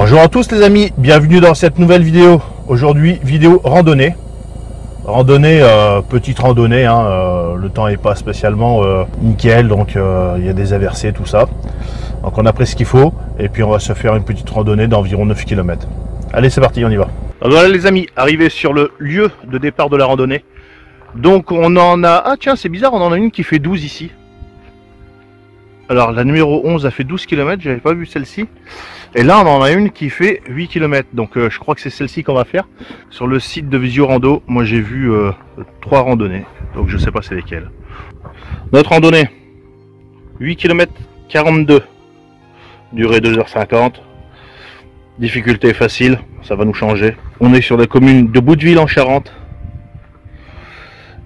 Bonjour à tous les amis, bienvenue dans cette nouvelle vidéo. Aujourd'hui, vidéo randonnée. Petite randonnée, hein, le temps n'est pas spécialement nickel, donc il y a des averses, tout ça. Donc on a pris ce qu'il faut, et puis on va se faire une petite randonnée d'environ 9 km. Allez, c'est parti, on y va. Alors voilà les amis, arrivé sur le lieu de départ de la randonnée. Donc on en a... Ah tiens, c'est bizarre, on en a une qui fait 12 ici. Alors la numéro 11 a fait 12 km, j'avais pas vu celle-ci. Et là on en a une qui fait 8 km, donc je crois que c'est celle-ci qu'on va faire. Sur le site de Visio Rando, moi j'ai vu 3 randonnées, donc je sais pas c'est lesquelles. Notre randonnée, 8 km 42, durée 2h50, difficulté facile, ça va nous changer. On est sur la commune de Bouteville en Charente.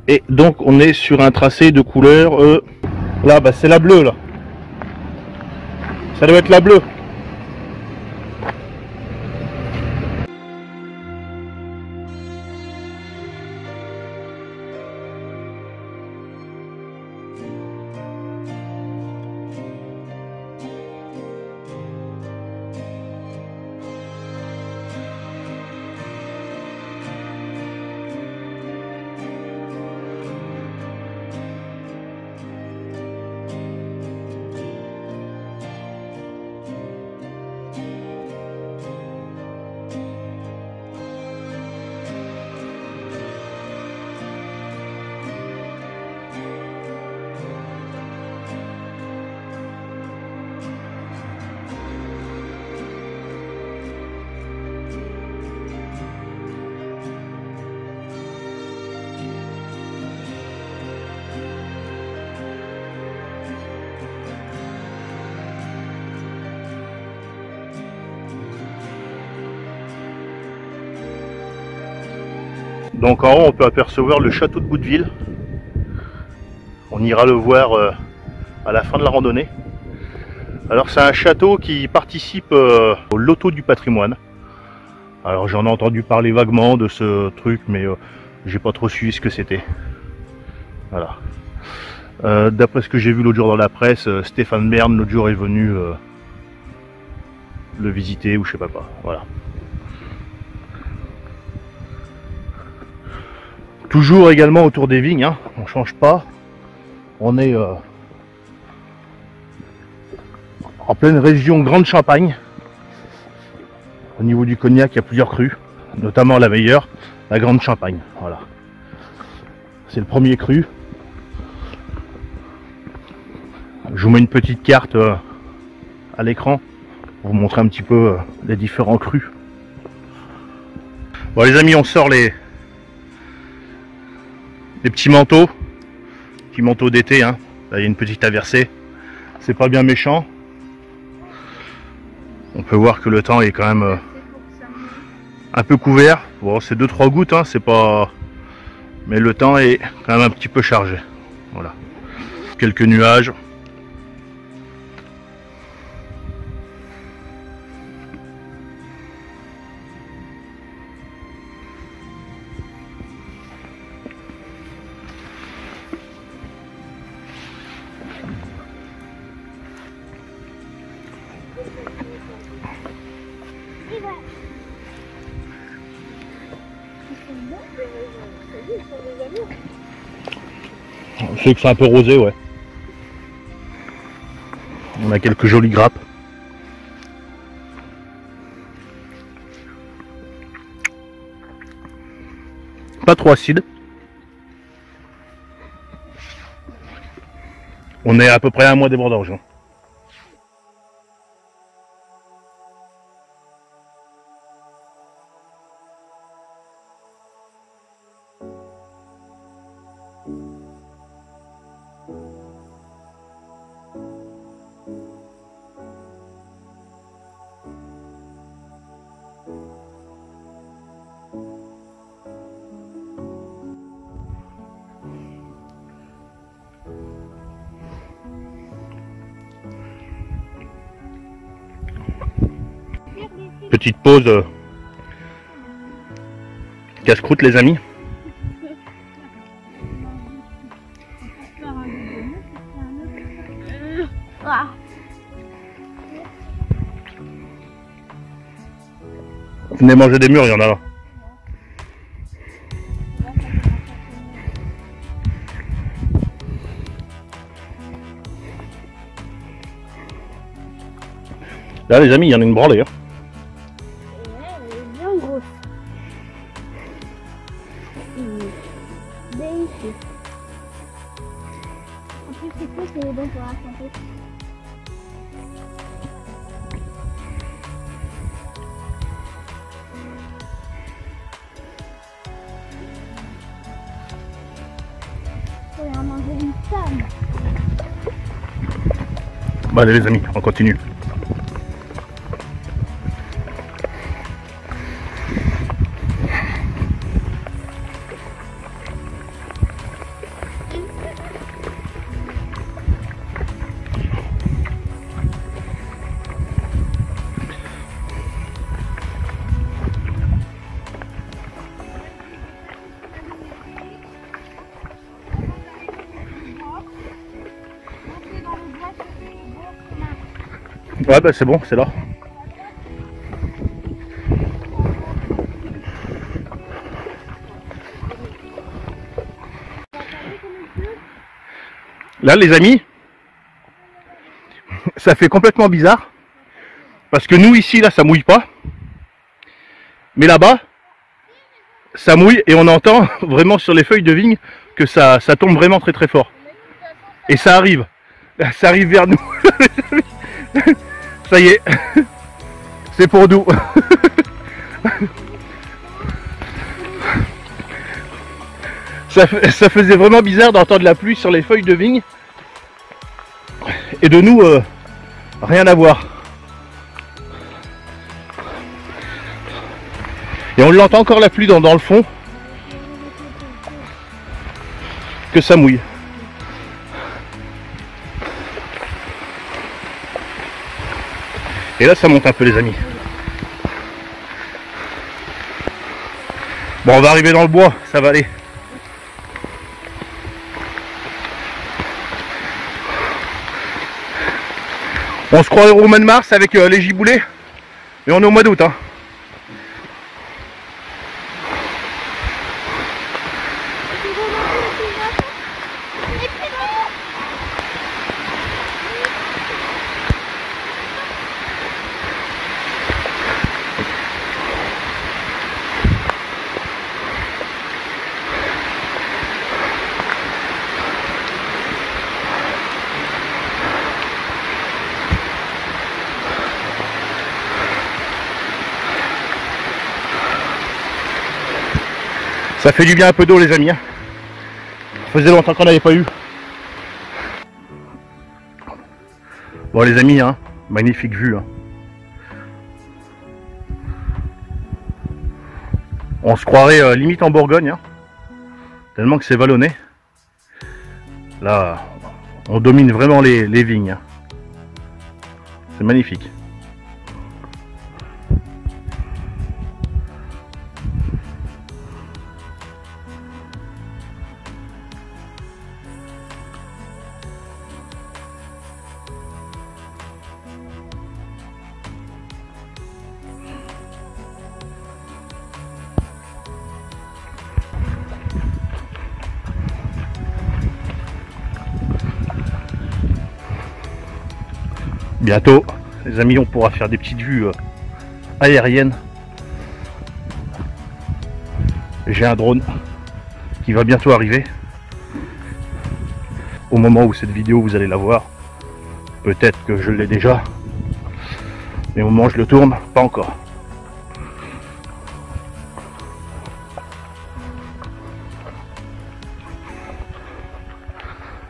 Et donc on est sur un tracé de couleur, là bah, c'est la bleue là. Ça doit être la bleue. Donc en haut on peut apercevoir le château de Bouteville. On ira le voir à la fin de la randonnée. Alors c'est un château qui participe au loto du patrimoine. Alors j'en ai entendu parler vaguement de ce truc, mais j'ai pas trop suivi ce que c'était. Voilà. D'après ce que j'ai vu l'autre jour dans la presse, Stéphane Bern l'autre jour est venu le visiter ou je sais pas quoi. Voilà. Toujours également autour des vignes, hein. On change pas. On est en pleine région Grande Champagne. Au niveau du cognac, il y a plusieurs crus, notamment la meilleure, la Grande Champagne. Voilà. C'est le premier cru. Je vous mets une petite carte à l'écran pour vous montrer un petit peu les différents crus. Bon les amis, on sort les petits manteaux d'été, hein. Là il y a une petite aversée, c'est pas bien méchant. On peut voir que le temps est quand même un peu couvert. Bon, c'est 2-3 gouttes, hein, c'est pas, mais le temps est quand même un petit peu chargé. Voilà, quelques nuages. Je sais que c'est un peu rosé, ouais. On a quelques jolies grappes. Pas trop acide. On est à peu près à un mois des vendanges. Petite pause casse-croûte les amis. Venez manger des murs, il y en a là. Là les amis, il y en a une branlée. Hein. Ouais, elle est bien grosse. Délicieux. En plus, c'est cool, c'est bon pour la santé. On va manger une femme. Bah allez les amis, on continue. Ouais bah c'est bon, c'est là. Là les amis, ça fait complètement bizarre. Parce que nous ici là ça mouille pas. Mais là-bas, ça mouille et on entend vraiment sur les feuilles de vigne que ça tombe vraiment très très fort. Et ça arrive vers nous. Ça y est, c'est pour nous. Ça faisait vraiment bizarre d'entendre la pluie sur les feuilles de vigne. Et de nous, rien à voir. Et on l'entend encore la pluie dans le fond. Que ça mouille. Et là ça monte un peu les amis. Bon on va arriver dans le bois, ça va aller. On se croirait au mois de mars avec les giboulées. Mais on est au mois d'août hein. Ça fait du bien un peu d'eau les amis. Ça faisait longtemps qu'on n'avait pas eu. Bon les amis, hein, magnifique vue. Hein. On se croirait limite en Bourgogne. Hein, tellement que c'est vallonné. Là, on domine vraiment les vignes. Hein. C'est magnifique. Bientôt, les amis, on pourra faire des petites vues aériennes. J'ai un drone qui va bientôt arriver. Au moment où cette vidéo vous allez la voir, peut-être que je l'ai déjà, mais au moment où je le tourne, pas encore.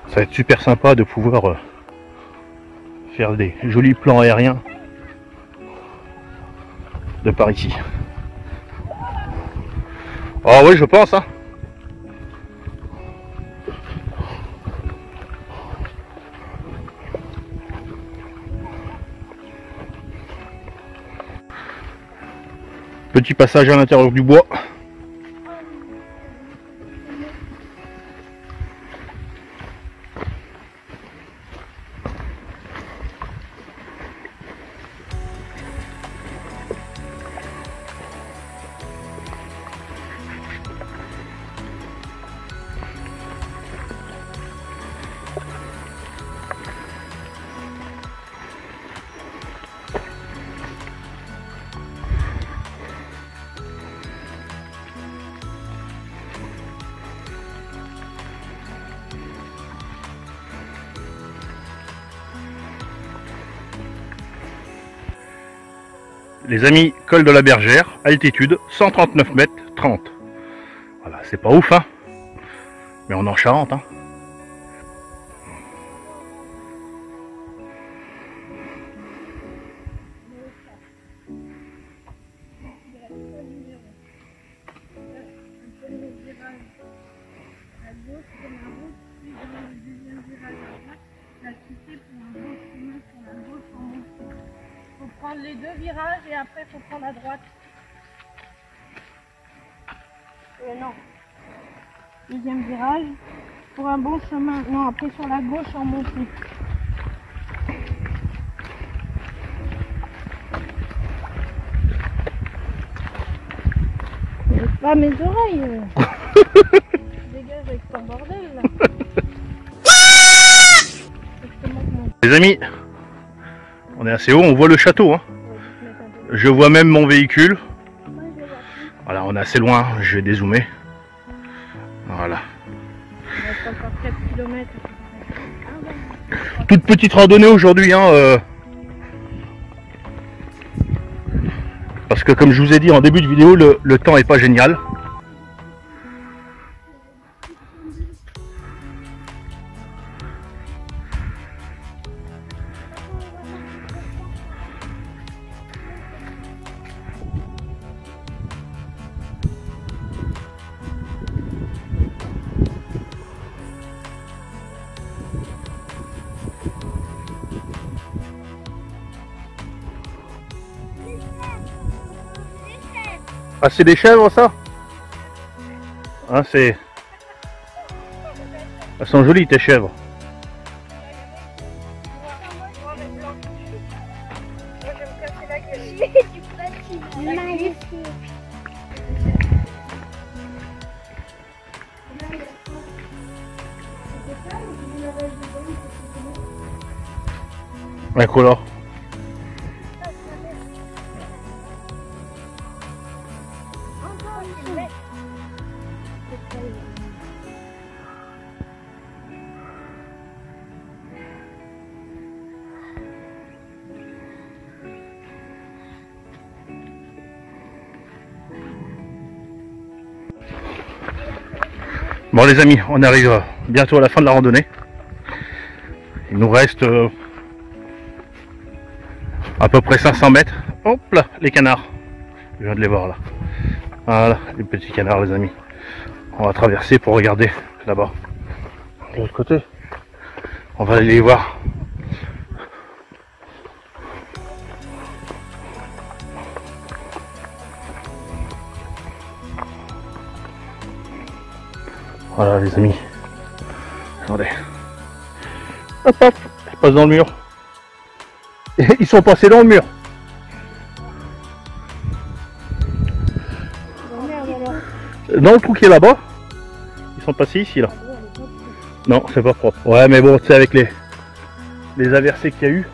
Ça va être super sympa de pouvoir faire des jolis plans aériens de par ici. Ah oui, je pense hein. Petit passage à l'intérieur du bois. Les amis, col de la Bergère, altitude 139 mètres 30. Voilà, c'est pas ouf, hein. Mais on est en Charente, hein. Prendre les deux virages et après il faut prendre à droite. Non. Deuxième virage pour un bon chemin. Non, après sur la gauche en montée. Pas mes oreilles. Dégage avec ton bordel là. Les amis, on est assez haut, on voit le château, hein. Je vois même mon véhicule. Voilà, on est assez loin, je vais dézoomer. Voilà. Il reste encore 4 km. Toute petite randonnée aujourd'hui, hein. Parce que comme je vous ai dit en début de vidéo, le temps est pas génial. Ah, c'est des chèvres, ça? Hein, c'est... Elles sont jolies, tes chèvres. Magnifique. Eccolo. Bon les amis, on arrive bientôt à la fin de la randonnée. Il nous reste à peu près 500 mètres. Hop là, les canards. Je viens de les voir là. Voilà, les petits canards les amis. On va traverser pour regarder là-bas. De l'autre côté. On va aller les voir. Voilà les amis. Attendez. Hop hop, je passe dans le mur. Ils sont passés dans le mur. Dans le trou qui est là-bas. Ils sont passés ici là. Non, c'est pas propre. Ouais mais bon, tu sais avec les averses qu'il y a eu.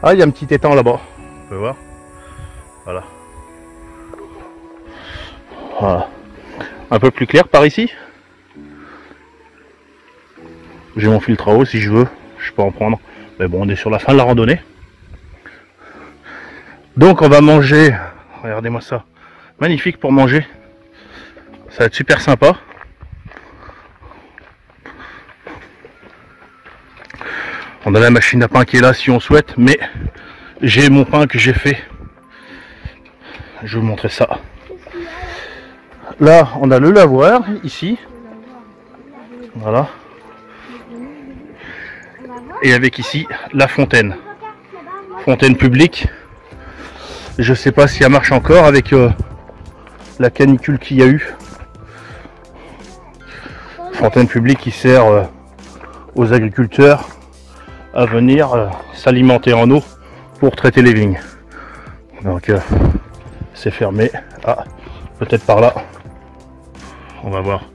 Ah, il y a un petit étang là-bas. On peut voir. Voilà. Voilà. Un peu plus clair par ici. J'ai mon filtre à eau si je veux. Je peux en prendre. Mais bon, on est sur la fin de la randonnée. Donc on va manger. Regardez-moi ça. Magnifique pour manger. Ça va être super sympa. On a la machine à pain qui est là si on souhaite, mais j'ai mon pain que j'ai fait. Je vais vous montrer ça. Là, on a le lavoir ici. Voilà. Et avec ici la fontaine. Fontaine publique. Je sais pas si elle marche encore avec la canicule qu'il y a eu. Fontaine publique qui sert aux agriculteurs à venir s'alimenter en eau pour traiter les vignes. Donc c'est fermé. Ah, peut-être par là. On va voir.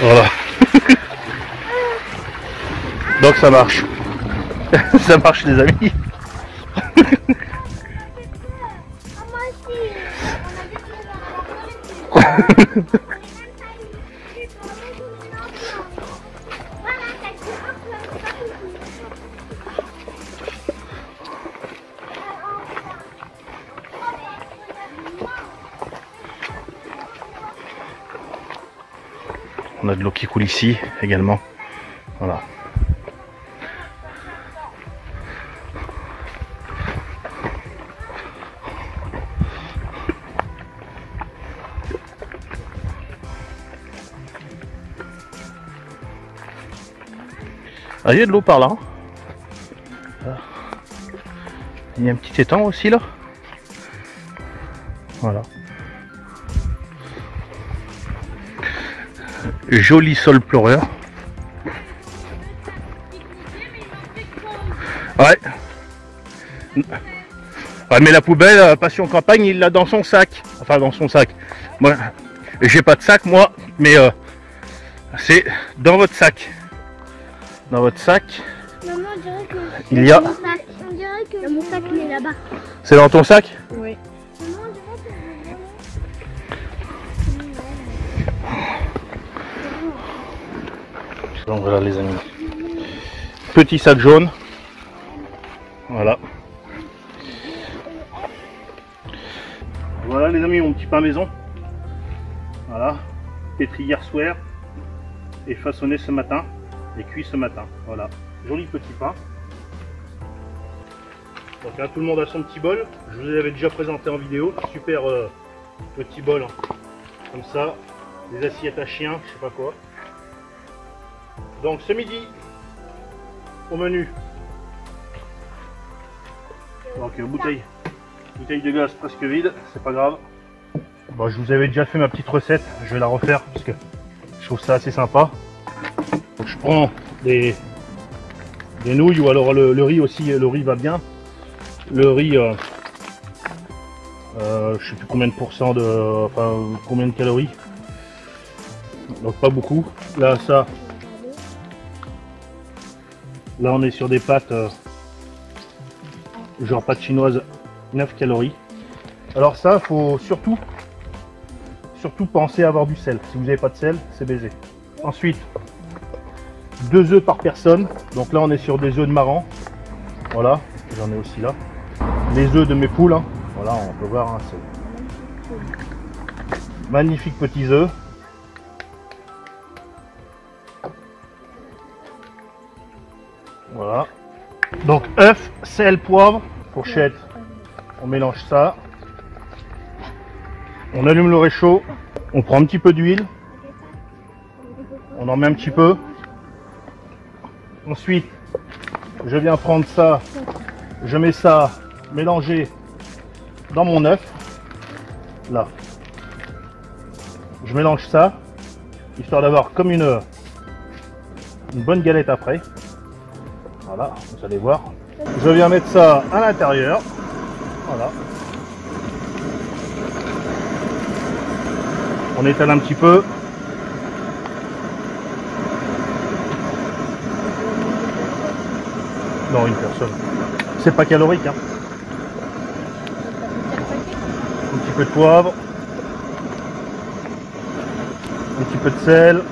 Voilà. Donc ça marche. Ça marche les amis. On a de l'eau qui coule ici également. Voilà. Ah, il y a de l'eau par là. Il y a un petit étang aussi là. Voilà. Joli sol pleureur. Ouais. Ouais, mais la poubelle, Passion Campagne, il l'a dans son sac. Enfin, dans son sac. Moi, j'ai pas de sac, moi, mais c'est dans votre sac. Dans votre sac, Maman, on dirait que il y a... on dirait que mon sac il est là-bas. C'est dans ton sac? Oui. Maman, on dirait que Donc voilà les amis. Petit sac jaune. Voilà. Voilà les amis, mon petit pain maison. Voilà. Pétri hier soir et façonné ce matin et cuit ce matin. Voilà. Joli petit pain. Donc là tout le monde a son petit bol. Je vous l'avais déjà présenté en vidéo. Super petit bol. Hein. Comme ça. Des assiettes à chien, je sais pas quoi. Donc ce midi, au menu. Donc bouteille de gaz presque vide, c'est pas grave. Bon, je vous avais déjà fait ma petite recette, je vais la refaire parce que je trouve ça assez sympa. Donc je prends des nouilles ou alors le riz aussi, le riz va bien. Le riz, je sais plus combien de pourcents enfin combien de calories. Donc pas beaucoup. Là ça. Là on est sur des pâtes genre pâtes chinoises 9 calories. Alors ça faut surtout penser à avoir du sel. Si vous n'avez pas de sel, c'est baisé. Ensuite 2 œufs par personne. Donc là on est sur des œufs de marran. Voilà, j'en ai aussi là. Les œufs de mes poules. Hein. Voilà, on peut voir. Hein, c'est magnifiques petits œufs. Voilà. Donc œuf, sel, poivre, fourchette. On mélange ça. On allume le réchaud. On prend un petit peu d'huile. On en met un petit peu. Ensuite, je viens prendre ça. Je mets ça mélangé dans mon œuf. Là. Je mélange ça. Histoire d'avoir comme une bonne galette après. Voilà, vous allez voir. Je viens mettre ça à l'intérieur. Voilà. On étale un petit peu. Non, une personne. C'est pas calorique. Hein. Un petit peu de poivre. Un petit peu de sel.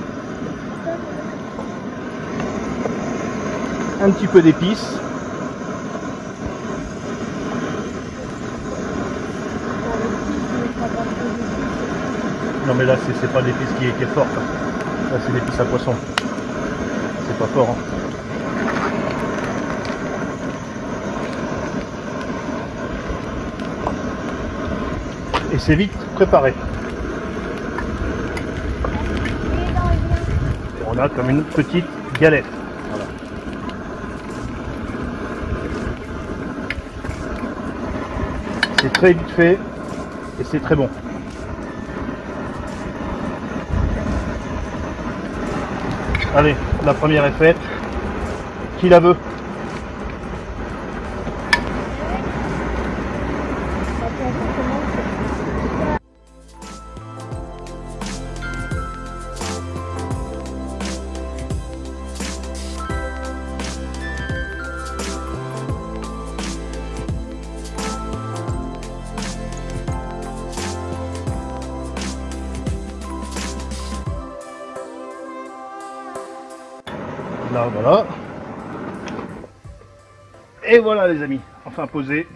Un petit peu d'épices. Non mais là c'est pas l'épice qui est forte. Hein. Là c'est l'épice à poisson. C'est pas fort. Hein. Et c'est vite préparé. On a comme une petite galette. Voilà. C'est très vite fait et c'est très bon. Allez, la première est faite. Qui la veut? Là, voilà. Et voilà les amis, enfin posé.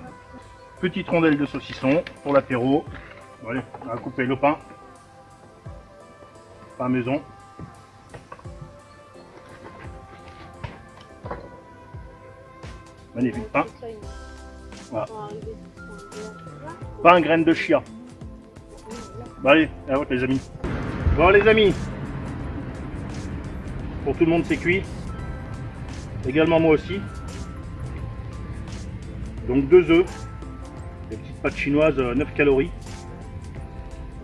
Petite rondelle de saucisson pour l'apéro. Bon, allez, on va couper le pain. Pain maison. Magnifique pain. Voilà. Pain graine de chia. Bon, allez, à votre les amis. Bon les amis, pour tout le monde c'est cuit. Également moi aussi. Donc 2 œufs, des petites pâtes chinoises, 9 calories.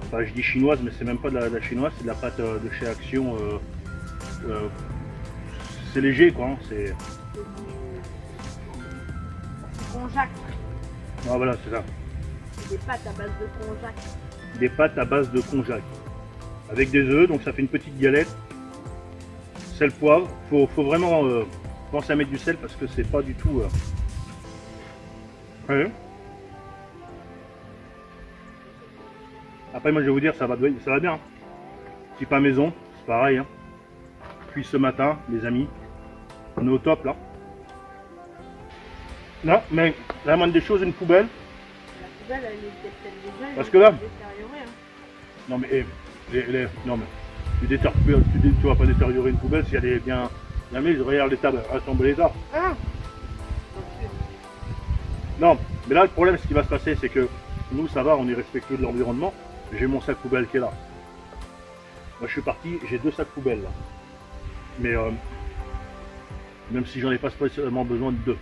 Enfin je dis chinoise mais c'est même pas de la chinoise, c'est de la pâte de chez Action. C'est léger quoi, hein, c'est... Konjac. Ah voilà c'est ça. Des pâtes à base de konjac. Des pâtes à base de konjac. Avec des œufs, donc ça fait une petite galette. Sel, poivre. Faut vraiment penser à mettre du sel parce que c'est pas du tout... Ouais. Après moi je vais vous dire ça va bien. Petit pain maison, c'est pareil. Hein. Puis ce matin, les amis, on est au top là. Non, mais la moindre des choses, une poubelle. La poubelle, elle est peut-être déjà. Parce que là. Hein. Non mais, non mais, tu vas pas détériorer une poubelle s'il y a des bien mises. Regarde l'état, rassemble les arbres. Ah. Non, mais là le problème, ce qui va se passer, c'est que nous, ça va, on est respectueux de l'environnement. J'ai mon sac poubelle qui est là. Moi, je suis parti, j'ai 2 sacs poubelles là. Mais même si j'en ai pas spécialement besoin de 2.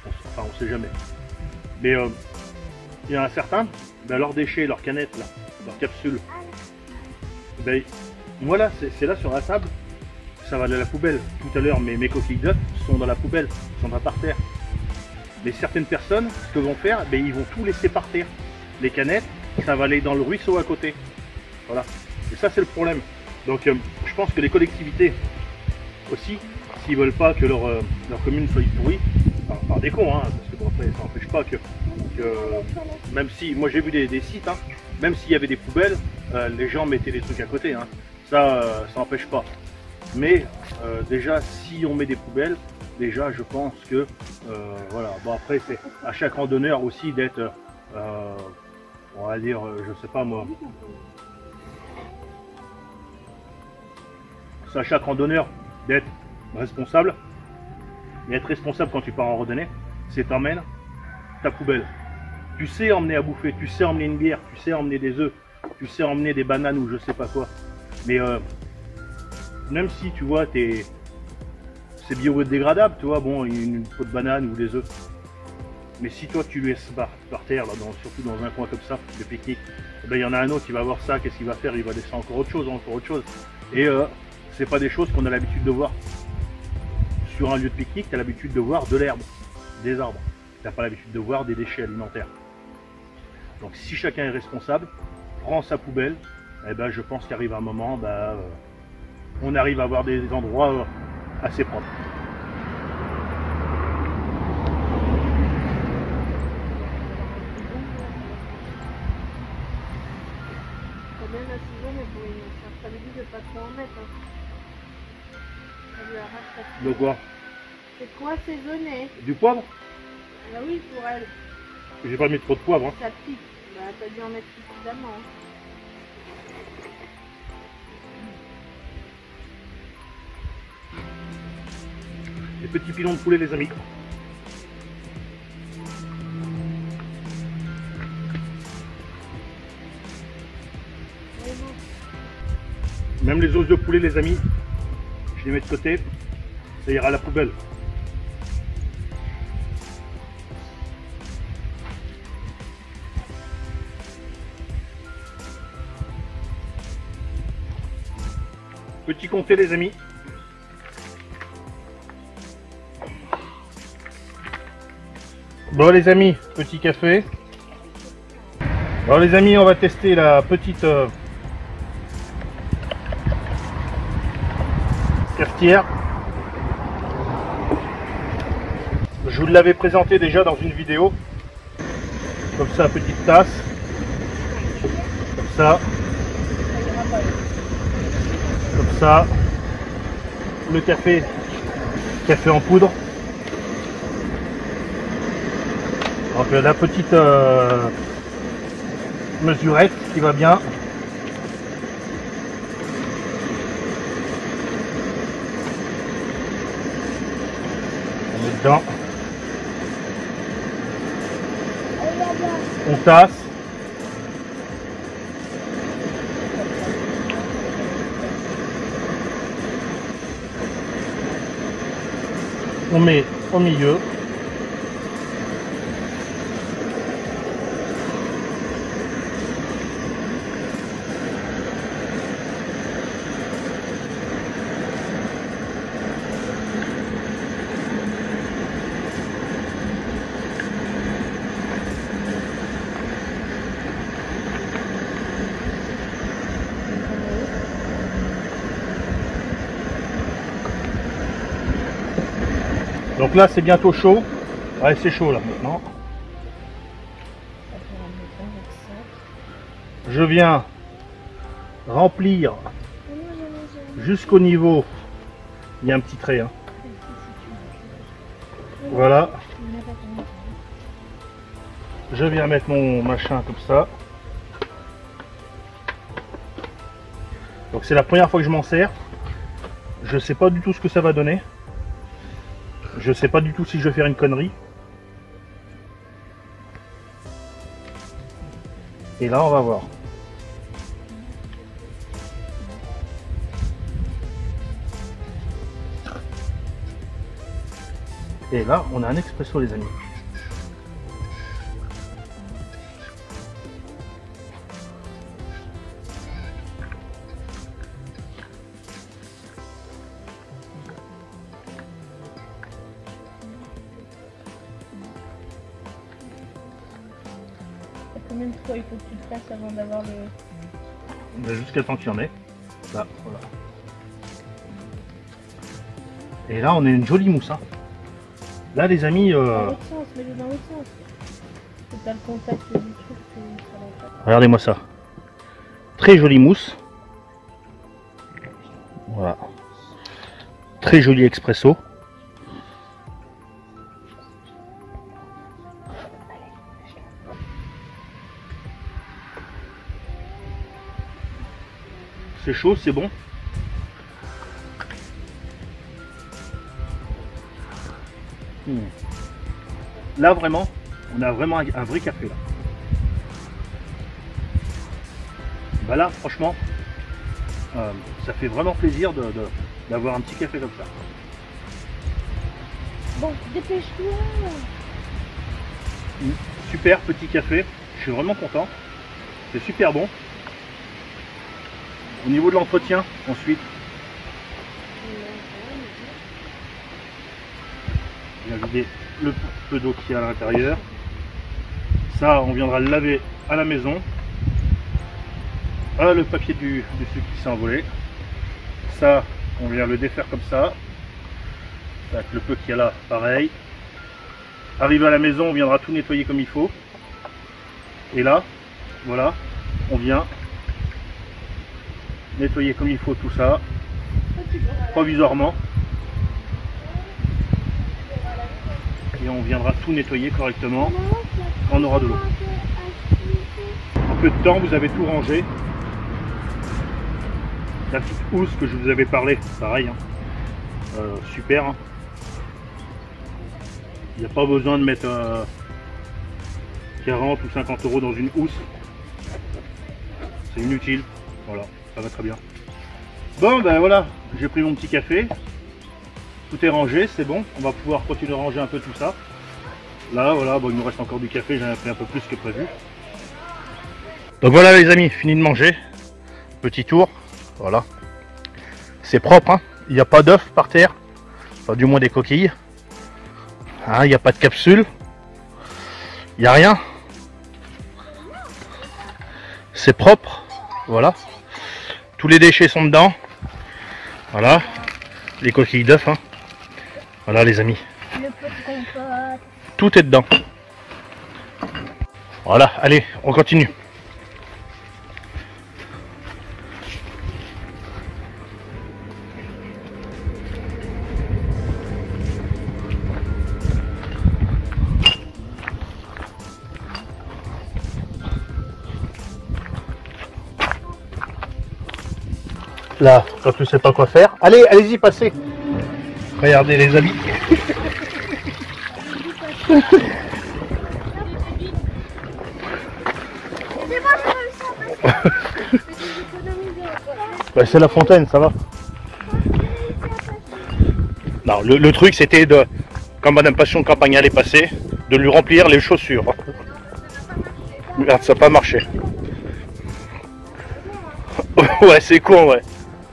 Enfin, on sait jamais. Mais il y en a certains, ben, leurs déchets, leurs canettes, là, leurs capsules, ben, moi là, c'est là sur la table, ça va aller à la poubelle. Tout à l'heure, mes coquilles d'œufs sont dans la poubelle, sont pas par terre. Mais certaines personnes, ce que vont faire, ben, ils vont tout laisser par terre. Les canettes, ça va aller dans le ruisseau à côté. Voilà. Et ça, c'est le problème. Donc, je pense que les collectivités aussi, s'ils veulent pas que leur commune soit pourrie, par des cons, hein, parce que bon, après, ça n'empêche pas que même si, moi j'ai vu des sites, hein, même s'il y avait des poubelles, les gens mettaient des trucs à côté, hein, ça n'empêche pas. Mais déjà, si on met des poubelles, déjà je pense que, voilà, bon après c'est à chaque randonneur aussi d'être, on va dire, je sais pas moi, c'est à chaque randonneur d'être responsable. Et être responsable quand tu pars en randonnée, c'est t'emmènes ta poubelle. Tu sais emmener à bouffer, tu sais emmener une bière, tu sais emmener des œufs, tu sais emmener des bananes ou je sais pas quoi. Mais même si tu vois, c'est biodégradable, tu vois, bon, une peau de banane ou des œufs. Mais si toi tu laisses par terre, là, surtout dans un coin comme ça, de pique-nique, ben, il y en a un autre qui va voir ça, qu'est-ce qu'il va faire? Il va laisser encore autre chose. Et c'est pas des choses qu'on a l'habitude de voir. Sur un lieu de pique-nique, tu as l'habitude de voir de l'herbe, des arbres. Tu n'as pas l'habitude de voir des déchets alimentaires. Donc si chacun est responsable, prend sa poubelle, eh ben, je pense qu'arrive un moment, ben, on arrive à avoir des endroits assez propres. Quand même assaisonné pour une... Ça veut dire de pas trop en mettre. Hein. De quoi? C'est quoi assaisonné? Du poivre? Ah oui, pour elle. J'ai pas mis trop de poivre. Hein. Ça pique. Bah, t'as dû en mettre suffisamment. Hein. Les petits pilons de poulet, les amis. Même les os de poulet, les amis, je les mets de côté, ça ira à la poubelle. Petit comté, les amis. Bon les amis, petit café. Bon les amis, on va tester la petite cafetière. Je vous l'avais présenté déjà dans une vidéo. Comme ça, petite tasse. Comme ça. Comme ça. Le café en poudre. Donc la petite mesurette qui va bien. On met dedans. On tasse. On met au milieu. Donc là c'est bientôt chaud. Ouais, c'est chaud là maintenant. Je viens remplir jusqu'au niveau. Il y a un petit trait. Hein. Voilà. Je viens mettre mon machin comme ça. Donc c'est la première fois que je m'en sers. Je sais pas du tout ce que ça va donner. Je sais pas du tout si je vais faire une connerie. Et là, on va voir. Et là, on a un expresso, les amis. Combien de fois il faut que tu le fasses avant d'avoir le... Jusqu'à temps qu'il y en ait. Là, voilà. Et là, on a une jolie mousse. Hein. Là, les amis... Dans l'autre sens, mets-le dans l'autre sens. C'est pas le contact du truc que ça va pas. Regardez-moi ça. Très jolie mousse. Voilà. Très joli expresso. C'est chaud, c'est bon. Là vraiment, on a vraiment un vrai café là. Bah là franchement, ça fait vraiment plaisir d'avoir un petit café comme ça. Bon, dépêche-toi. Super petit café, je suis vraiment content. C'est super bon. Au niveau de l'entretien, ensuite, on va vider le peu d'eau qu'il y a à l'intérieur. Ça, on viendra le laver à la maison. Ah, le papier du sucre qui s'est envolé. Ça, on vient le défaire comme ça. Avec le peu qu'il y a là, pareil. Arrivé à la maison, on viendra tout nettoyer comme il faut. Et là, voilà, on vient nettoyer comme il faut tout ça, provisoirement. Et on viendra tout nettoyer correctement quand on aura de l'eau. En peu de temps, vous avez tout rangé. La petite housse que je vous avais parlé, pareil. Hein. Super. Hein. Il n'y a pas besoin de mettre 40 ou 50 € dans une housse. C'est inutile. Voilà. Ça va très bien. Bon ben voilà, j'ai pris mon petit café. Tout est rangé, c'est bon. On va pouvoir continuer à ranger un peu tout ça. Là voilà, bon, il nous reste encore du café, j'en ai pris un peu plus que prévu. Donc voilà les amis, fini de manger. Petit tour, voilà. C'est propre, hein. Il n'y a pas d'œufs par terre. Enfin du moins des coquilles. Hein, il n'y a pas de capsule. Il n'y a rien. C'est propre, voilà. Tous les déchets sont dedans. Voilà. Les coquilles d'œufs. Hein. Voilà les amis. Le pot de compote. Tout est dedans. Voilà, allez, on continue. Là, quand tu sais pas quoi faire, allez, allez-y, passez. Regardez les amis. Bah, c'est la fontaine, ça va. Non, le truc c'était de, quand Madame Passion Campagnal est passée, de lui remplir les chaussures. Merde, ça n'a pas marché. Ouais, c'est con, ouais.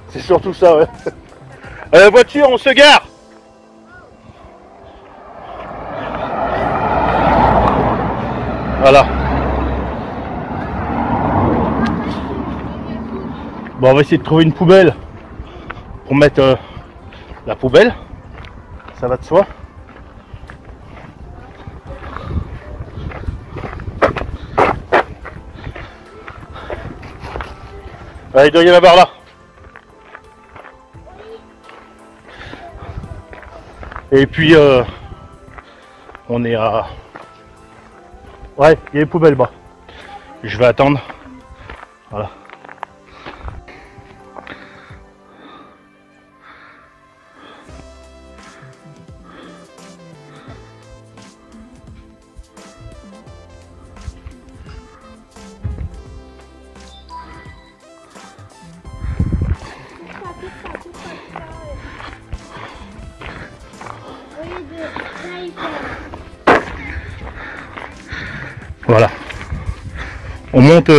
C'est surtout ça, ouais. Voiture, on se gare. Voilà. Bon, on va essayer de trouver une poubelle pour mettre la poubelle. Ça va de soi. Il doit y en avoir là. Et puis on est à... Ouais, il y a les poubelles bas. Je vais attendre. Voilà. Voilà. On monte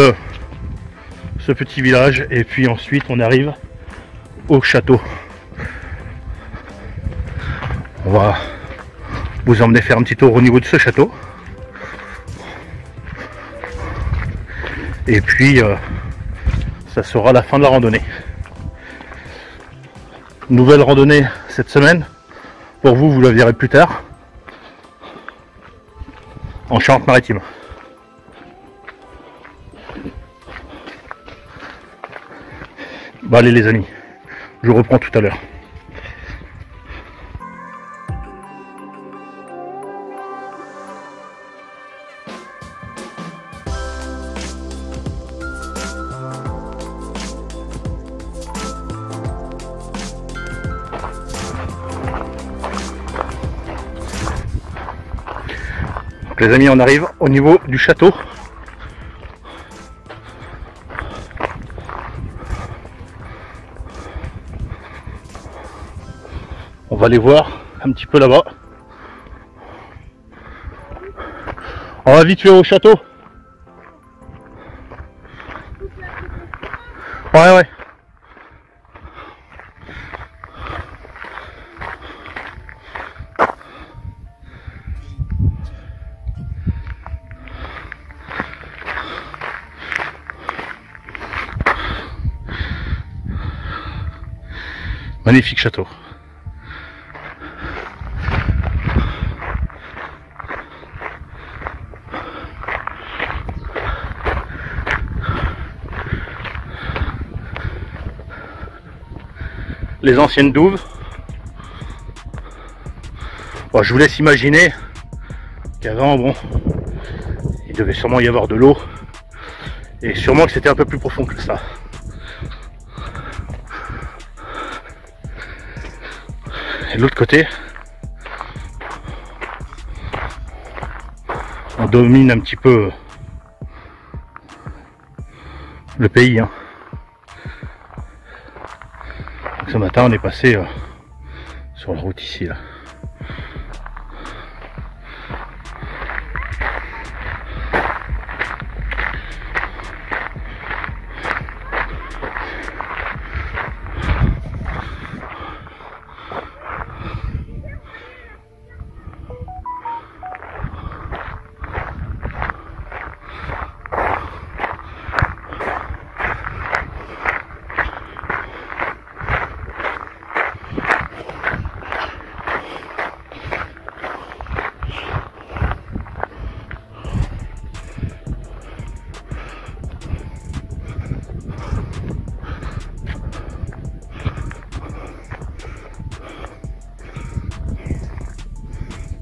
ce petit village et puis ensuite on arrive au château. On va vous emmener faire un petit tour au niveau de ce château. Et puis ça sera la fin de la randonnée. Nouvelle randonnée cette semaine. Pour vous, vous la verrez plus tard. En Charente-Maritime. Bah allez les amis, je reprends tout à l'heure. Donc, les amis, on arrive au niveau du château. On va aller voir un petit peu là-bas. On va vite faire au château. Ouais, ouais. Magnifique château. Les anciennes douves. Bon, je vous laisse imaginer qu'avant, bon, il devait sûrement y avoir de l'eau et sûrement que c'était un peu plus profond que ça. Et de l'autre côté, on domine un petit peu le pays, hein. Ce matin on est passé sur la route ici là.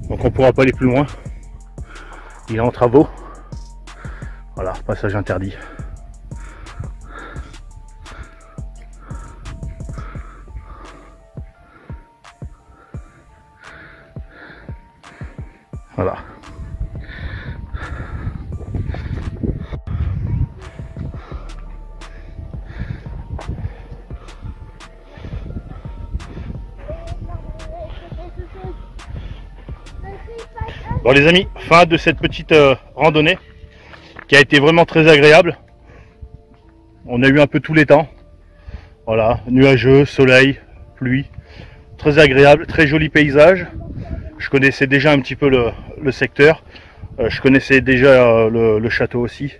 Donc on ne pourra pas aller plus loin. Il est en travaux. Voilà, passage interdit. Voilà. Bon les amis, fin de cette petite randonnée qui a été vraiment très agréable. On a eu un peu tous les temps. Voilà, nuageux, soleil, pluie. Très agréable, très joli paysage. Je connaissais déjà un petit peu le secteur. Je connaissais déjà le château aussi.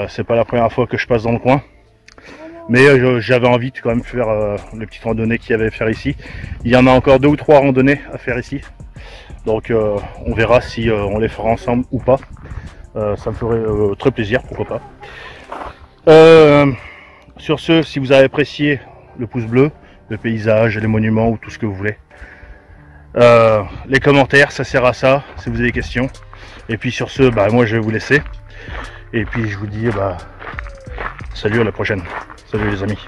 C'est pas la première fois que je passe dans le coin. Mais j'avais envie de quand même faire les petites randonnées qu'il y avait à faire ici. Il y en a encore 2 ou 3 randonnées à faire ici. Donc on verra si on les fera ensemble ou pas. Ça me ferait très plaisir, pourquoi pas. Sur ce, si vous avez apprécié le pouce bleu, le paysage, les monuments ou tout ce que vous voulez. Les commentaires, ça sert à ça, si vous avez des questions. Et puis sur ce, bah, moi je vais vous laisser. Et puis je vous dis, bah, salut, à la prochaine. Salut les amis.